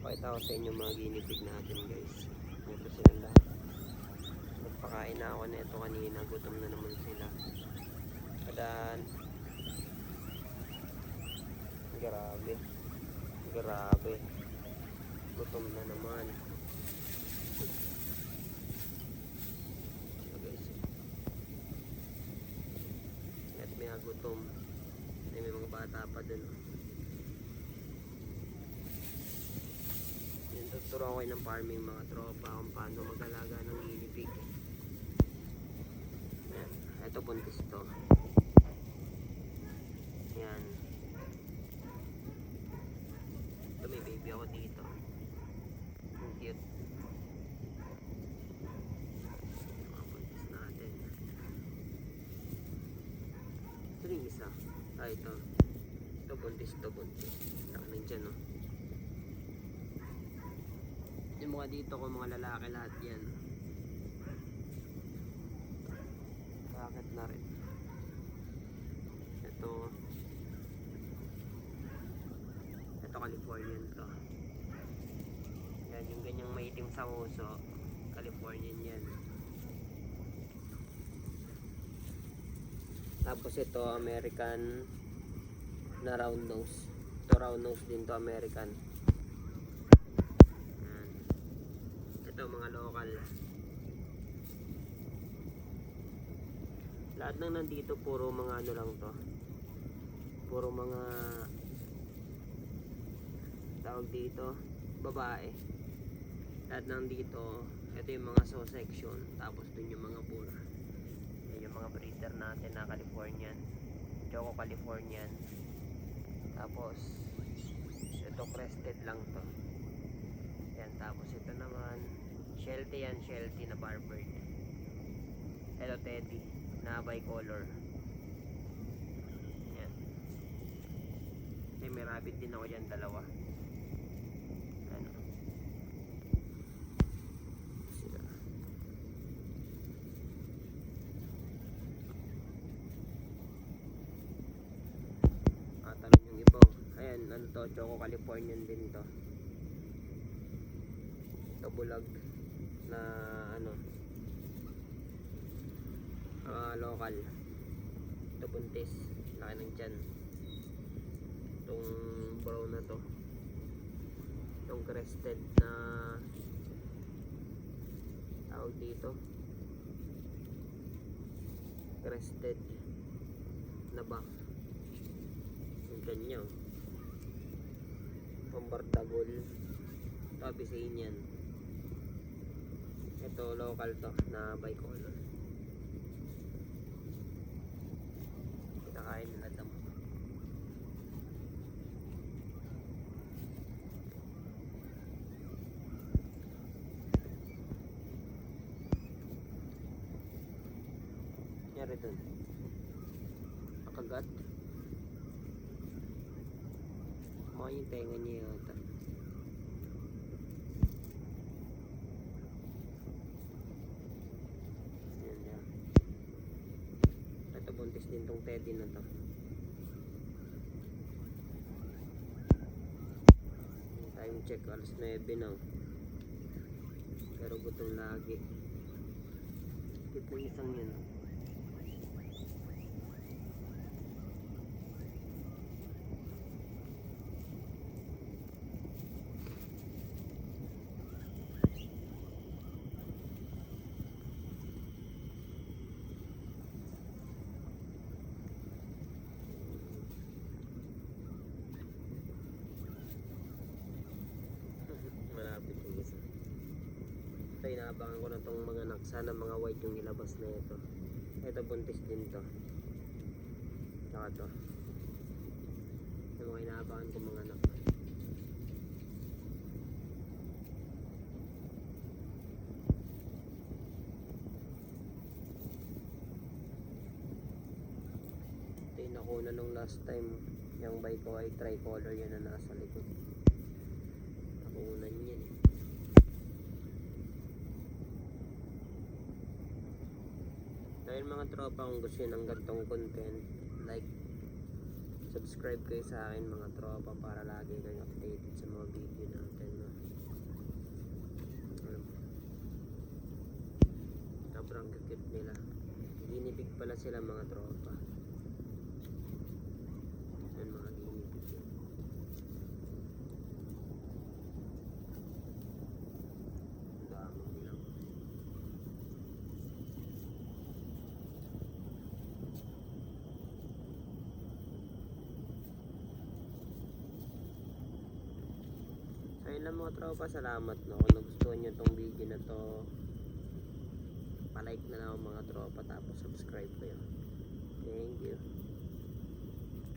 Pakita ko sa inyo mga ginipig natin guys. Ito silang lahat. Nagpakain na ako nito kanina. Gutom na naman sila. Kadaan. Grabe. Grabe. Gutom na naman. So guys. At may gutom. May mga bata pa dun. Tuturuan ko ng farming mga tropa kung paano mag-alaga ng guinea pig. Yan. Ito buntis to. Yan. Ito may baby ako dito. Ang cute. Mga buntis natin. Ito rin isa. Ito. Ito buntis. Takmin dyan no. Yung mga dito ko mga lalaki lahat yan. Bakit na rin. Ito Californian to. Yan yung ganyang maitim sa uso. Californian yan. Tapos ito American na round nose. Ito round nose din to, American. Ito mga local. Lahat ng nandito puro mga ano lang to. Puro mga tawag dito babae. Lahat ng dito, ito yung mga so section. Tapos dun yung mga bull. Yan yung mga breeder natin na Californian. Choco Californian. Tapos ito crested lang to. Yan, tapos ito naman Sheltie yan, Sheltie na barbird. Ito Teddy na bicolor. Yan. May rabbit din ako dyan, dalawa. Ano? Sila. Talon yung iba. Ayan, ano to, Choco Californian din to. Ito bulag na ano local. Ito buntis, laki ng tiyan. Itong brown na to, itong crested na tawag dito, crested na ba yung kanya pambardagol. Ito Abyssinian. Ito local to na bicolor. Kinakain nila damo. Nyari dun nakagat mga yung tenga niya yata. Buntis din tong Teddy na to. Time check, alas 9 na. Pero gutom lagi. Kit ng isang yan. Ito inaabangan ko na itong mga anak. Sana mga white yung ilabas na ito. Ito buntis din to. Tsaka to. Yung mga inaabangan ko mga anak. Ito yung nakuna nung last time. Yung bike ko ay tricolor yan na nasa likod. Nakunan yan eh. Dahil mga tropa, kung gusto nyo ng gantong content, like, subscribe kayo sa akin mga tropa para lagi kayo updated sa mga video natin. No? sila mga tropa. Yan mga ginipit yan. Ang dami nilang. So yun lang mga tropa, salamat no. Kung nagustuhan nyo tong video na to, palike na lang mga tropa, tapos subscribe kayo. Thank you.